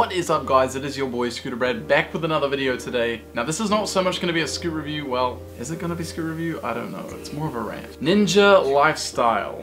What is up guys, it is your boy Scooter Brad back with another video today. Now this is not so much going to be a scoot review, well, is it going to be scoot review? I don't know, it's more of a rant. Ninjalifestyle.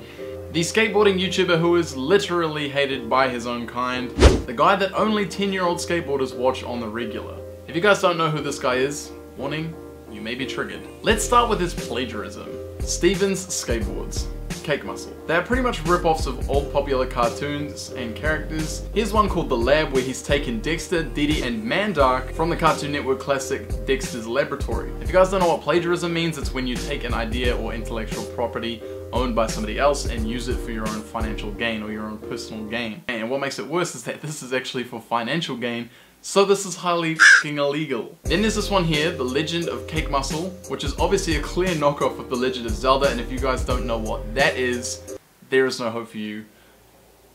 The skateboarding YouTuber who is literally hated by his own kind. The guy that only 10-year-old skateboarders watch on the regular. If you guys don't know who this guy is, warning, you may be triggered. Let's start with his plagiarism. Steven's Skateboards. CakeMuscle. They're pretty much rip-offs of old popular cartoons and characters. Here's one called The Lab where he's taken Dexter, Diddy, and Mandark from the Cartoon Network classic Dexter's Laboratory. If you guys don't know what plagiarism means, it's when you take an idea or intellectual property owned by somebody else and use it for your own financial gain or your own personal gain. And what makes it worse is that this is actually for financial gain, so this is highly f***ing illegal. Then there's this one here, The Legend of CakeMuscle, which is obviously a clear knockoff of The Legend of Zelda, and if you guys don't know what that is, there is no hope for you.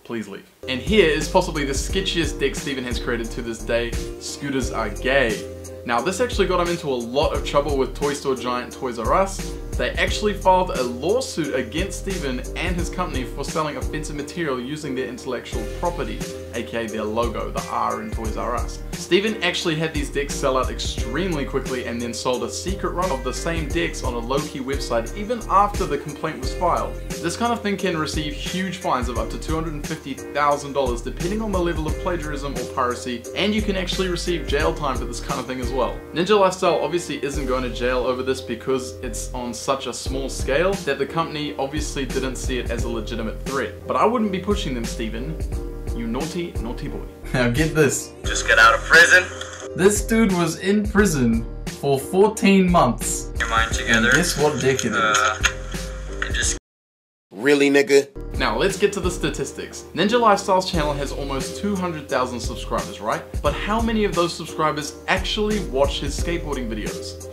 Please leave. And here is possibly the sketchiest deck Steven has created to this day, Scooters Are Gay. Now this actually got him into a lot of trouble with toy store giant Toys R Us. They actually filed a lawsuit against Steven and his company for selling offensive material using their intellectual property, aka their logo, the R in Toys R Us. Steven actually had these decks sell out extremely quickly and then sold a secret run of the same decks on a low-key website even after the complaint was filed. This kind of thing can receive huge fines of up to $250,000 depending on the level of plagiarism or piracy, and you can actually receive jail time for this kind of thing as well. Ninjalifestyle obviously isn't going to jail over this because it's on such a small scale that the company obviously didn't see it as a legitimate threat. But I wouldn't be pushing them, Steven. You naughty, naughty boy. Now get this. Just got out of prison. This dude was in prison for 14 months. Your mind together. And guess what deck it is? Really, nigga? Now let's get to the statistics. Ninjalifestyle's channel has almost 200,000 subscribers, right? But how many of those subscribers actually watch his skateboarding videos?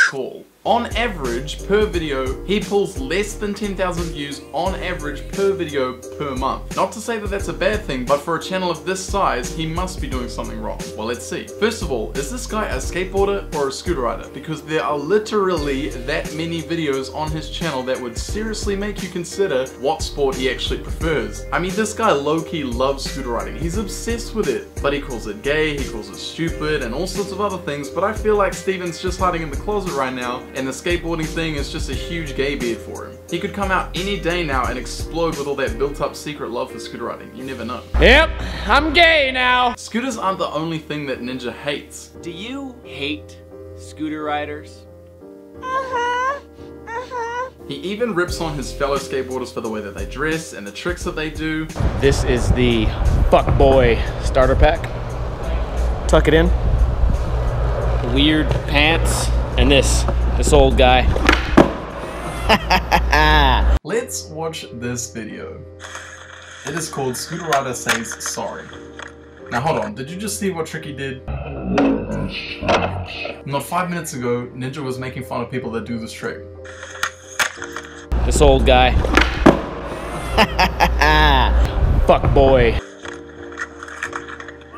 Cool. On average, per video, he pulls less than 10,000 views on average per video per month. Not to say that that's a bad thing, but for a channel of this size, he must be doing something wrong. Well, let's see. First of all, is this guy a skateboarder or a scooter rider? Because there are literally that many videos on his channel that would seriously make you consider what sport he actually prefers. I mean, this guy low-key loves scooter riding. He's obsessed with it. But he calls it gay, he calls it stupid, and all sorts of other things, but I feel like Steven's just hiding in the closet right now, and the skateboarding thing is just a huge gay beard for him. He could come out any day now and explode with all that built-up secret love for scooter riding. You never know. Yep, I'm gay now. Scooters aren't the only thing that Ninja hates. Do you hate scooter riders? He even rips on his fellow skateboarders for the way that they dress and the tricks that they do. This is the fuckboy starter pack. Tuck it in. Weird pants. And this old guy. Let's watch this video. It is called Scooter Rider Says Sorry. Now hold on, did you just see what trick he did? Not 5 minutes ago, Ninja was making fun of people that do this trick. This old guy. Fuckboy.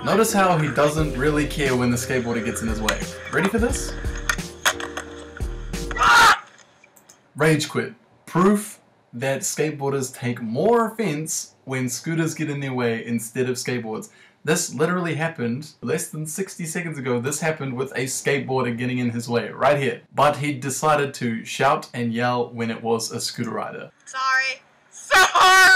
Notice how he doesn't really care when the skateboarder gets in his way. Ready for this? Rage quit. Proof that skateboarders take more offense when scooters get in their way instead of skateboards. This literally happened less than 60 seconds ago. This happened with a skateboarder getting in his way, right here. But he decided to shout and yell when it was a scooter rider. Sorry. Sorry!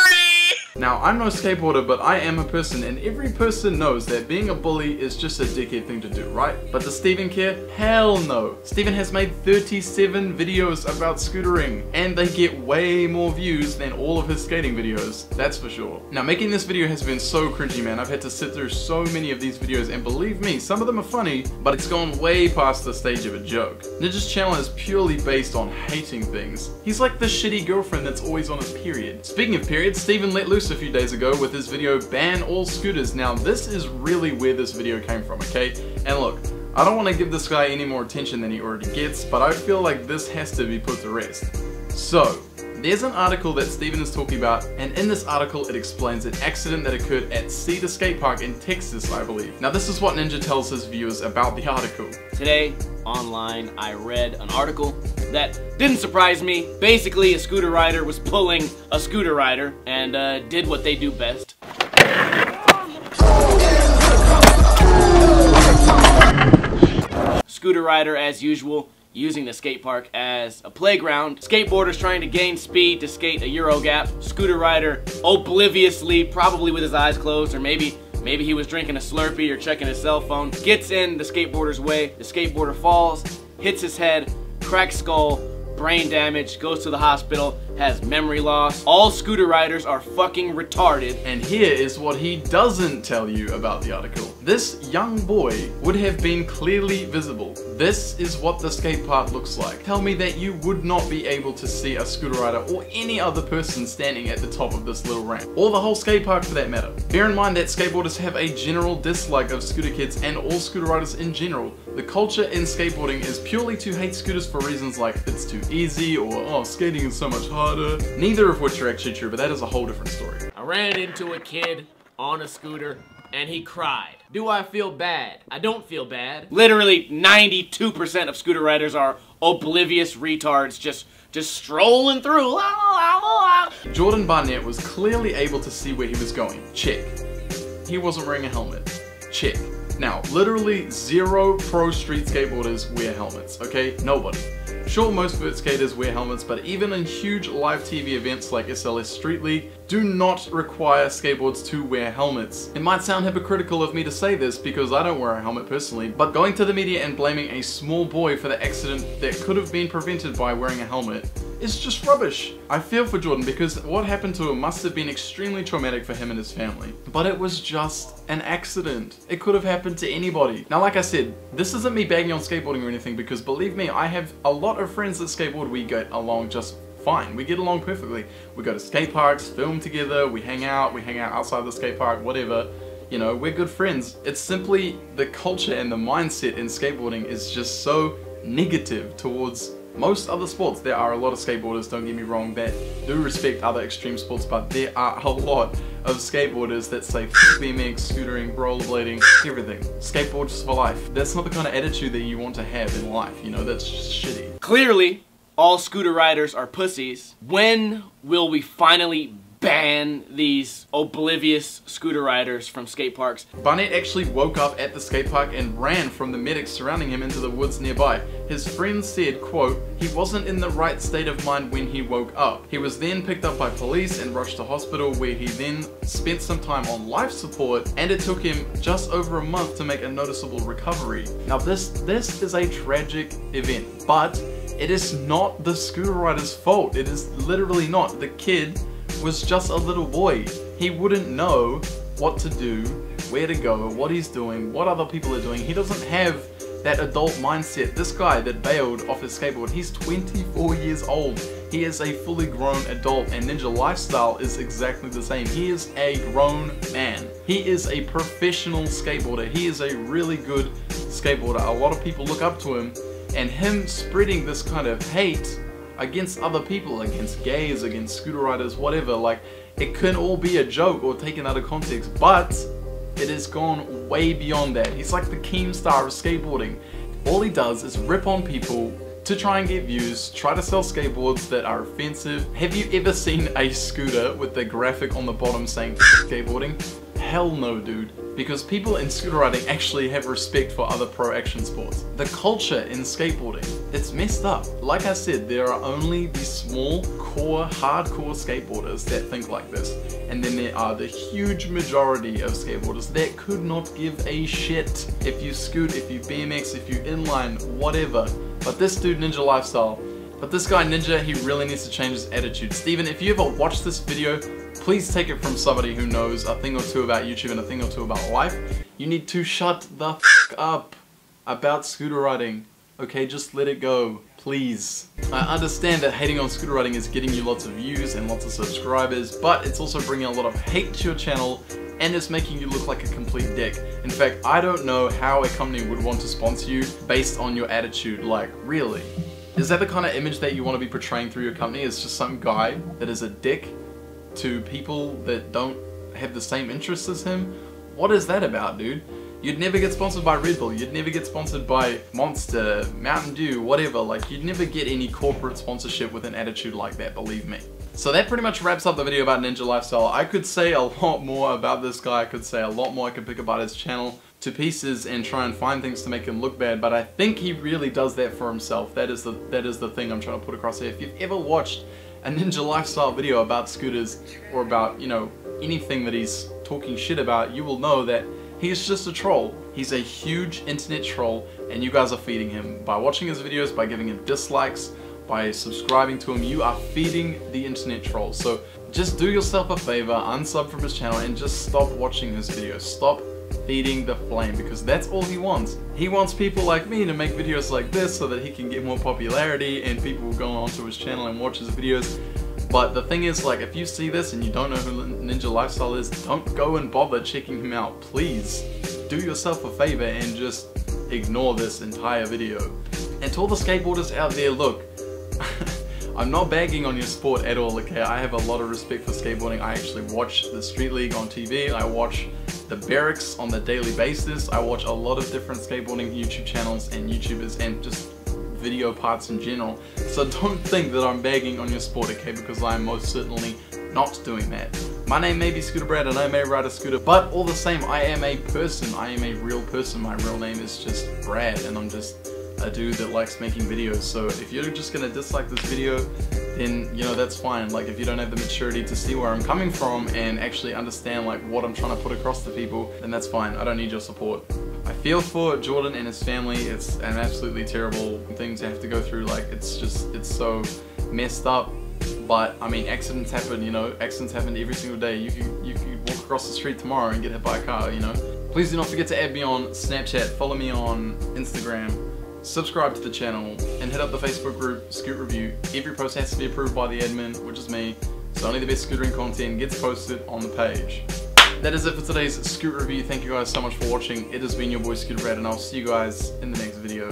Now, I'm no skateboarder, but I am a person, and every person knows that being a bully is just a dickhead thing to do, right? But does Steven care? Hell no. Steven has made 37 videos about scootering, and they get way more views than all of his skating videos, that's for sure. Now, making this video has been so cringy, man. I've had to sit through so many of these videos, and believe me, some of them are funny, but it's gone way past the stage of a joke. Ninja's channel is purely based on hating things. He's like the shitty girlfriend that's always on his period. Speaking of periods, Steven let loose a few days ago with his video Ban All Scooters. Now this is really where this video came from, okay? And look, I don't want to give this guy any more attention than he already gets, but I feel like this has to be put to rest. So, there's an article that Steven is talking about, and in this article it explains an accident that occurred at Cedar Skate Park in Texas, I believe. Now this is what Ninja tells his viewers about the article. Today, online, I read an article that didn't surprise me. Basically, a scooter rider was pulling a scooter rider and did what they do best. Scooter rider as usual, using the skate park as a playground. Skateboarders trying to gain speed to skate a Euro gap. Scooter rider obliviously, probably with his eyes closed, or maybe he was drinking a Slurpee or checking his cell phone, gets in the skateboarder's way. The skateboarder falls, hits his head, cracks skull, brain damage, goes to the hospital, has memory loss. All scooter riders are fucking retarded. And here is what he doesn't tell you about the article. This young boy would have been clearly visible. This is what the skate park looks like. Tell me that you would not be able to see a scooter rider or any other person standing at the top of this little ramp, or the whole skate park for that matter. Bear in mind that skateboarders have a general dislike of scooter kids and all scooter riders in general. The culture in skateboarding is purely to hate scooters for reasons like it's too easy or oh, skating is so much harder. Neither of which are actually true, but that is a whole different story. I ran into a kid on a scooter and he cried. Do I feel bad? I don't feel bad. Literally 92% of scooter riders are oblivious retards just strolling through. Jordan Barnett was clearly able to see where he was going. Check. He wasn't wearing a helmet. Check. Now, literally 0 pro street skateboarders wear helmets, okay? Nobody. Sure, most vert skaters wear helmets, but even in huge live TV events like SLS Street League, do not require skateboards to wear helmets. It might sound hypocritical of me to say this because I don't wear a helmet personally, but going to the media and blaming a small boy for the accident that could have been prevented by wearing a helmet is just rubbish. I feel for Jordan because what happened to him must have been extremely traumatic for him and his family. But it was just an accident. It could have happened to anybody. Now, like I said, this isn't me bagging on skateboarding or anything because believe me, I have a lot of friends that skateboard. We get along just fine. We get along perfectly. We go to skate parks, film together, we hang out outside the skate park, whatever. You know, we're good friends. It's simply the culture and the mindset in skateboarding is just so negative towards most other sports. There are a lot of skateboarders, don't get me wrong, that do respect other extreme sports, but there are a lot of skateboarders that say f BMX, scootering, rollerblading, everything. Skateboards for life. That's not the kind of attitude that you want to have in life, you know, that's just shitty. Clearly, all scooter riders are pussies. When will we finally ban these oblivious scooter riders from skate parks? Barnett actually woke up at the skate park and ran from the medics surrounding him into the woods nearby. His friend said, quote, he wasn't in the right state of mind when he woke up. He was then picked up by police and rushed to hospital where he then spent some time on life support, and it took him just over a month to make a noticeable recovery. Now this is a tragic event, but it is not the scooter rider's fault. It is literally not. The kid was just a little boy. He wouldn't know what to do, where to go, what he's doing, what other people are doing. He doesn't have that adult mindset. This guy that bailed off his skateboard, he's 24 years old. He is a fully grown adult, and Ninjalifestyle is exactly the same. He is a grown man. He is a professional skateboarder. He is a really good skateboarder. A lot of people look up to him, and him spreading this kind of hate against other people, against gays, against scooter riders, whatever, like, it can all be a joke or taken out of context, but it has gone way beyond that. He's like the Keemstar of skateboarding. All he does is rip on people to try and get views, try to sell skateboards that are offensive. Have you ever seen a scooter with the graphic on the bottom saying skateboarding? Hell no, dude. Because people in scooter riding actually have respect for other pro action sports. The culture in skateboarding, it's messed up. Like I said, there are only the small, core, hardcore skateboarders that think like this. And then there are the huge majority of skateboarders that could not give a shit if you scoot, if you BMX, if you inline, whatever. But this dude, Ninjalifestyle, but this guy Ninja, he really needs to change his attitude. Steven, if you ever watch this video, please take it from somebody who knows a thing or two about YouTube and a thing or two about life. You need to shut the f up about scooter riding. Okay, just let it go, please. I understand that hating on scooter riding is getting you lots of views and lots of subscribers, but it's also bringing a lot of hate to your channel, and it's making you look like a complete dick. In fact, I don't know how a company would want to sponsor you based on your attitude. Like, really? Is that the kind of image that you want to be portraying through your company? It's just some guy that is a dick to people that don't have the same interests as him? What is that about, dude? You'd never get sponsored by Red Bull, you'd never get sponsored by Monster, Mountain Dew, whatever. Like, you'd never get any corporate sponsorship with an attitude like that, believe me. So that pretty much wraps up the video about Ninjalifestyle. I could say a lot more about this guy. I could say a lot more. I could pick apart his channel to pieces and try and find things to make him look bad, but I think he really does that for himself. That is the thing I'm trying to put across here. If you've ever watched a Ninjalifestyle video about scooters or about, you know, anything that he's talking shit about, you will know that he's just a troll. He's a huge internet troll, and you guys are feeding him. By watching his videos, by giving him dislikes, by subscribing to him, you are feeding the internet troll. So just do yourself a favor, unsub from his channel, and just stop watching his videos. Stop feeding the flame, because that's all he wants. He wants people like me to make videos like this so that he can get more popularity and people will go onto his channel and watch his videos. But the thing is, like, if you see this and you don't know who Ninjalifestyle is, don't go and bother checking him out. Please do yourself a favor and just ignore this entire video. And to all the skateboarders out there, look, I'm not bagging on your sport at all, okay? I have a lot of respect for skateboarding. I actually watch the Street League on TV. I watch the Barracks on the daily basis. I watch a lot of different skateboarding YouTube channels and YouTubers and just video parts in general. So don't think that I'm bagging on your sport, okay? Because I'm most certainly not doing that. My name may be Scooter Brad and I may ride a scooter, but all the same, I am a person. I am a real person. My real name is just Brad, and I'm just a dude that likes making videos. So if you're just gonna dislike this video, then, you know, that's fine. Like, if you don't have the maturity to see where I'm coming from and actually understand like what I'm trying to put across to people, then that's fine. I don't need your support. I feel for Jordan and his family. It's an absolutely terrible thing to have to go through. Like, it's so messed up. But I mean, accidents happen, you know. Accidents happen every single day. You could walk across the street tomorrow and get hit by a car, you know. Please do not forget to add me on Snapchat, follow me on Instagram, subscribe to the channel, and hit up the Facebook group Scoot Review. Every post has to be approved by the admin, which is me, so only the best scootering content gets posted on the page. That is it for today's Scoot Review. Thank you guys so much for watching. It has been your boy Scooter Brad, and I'll see you guys in the next video.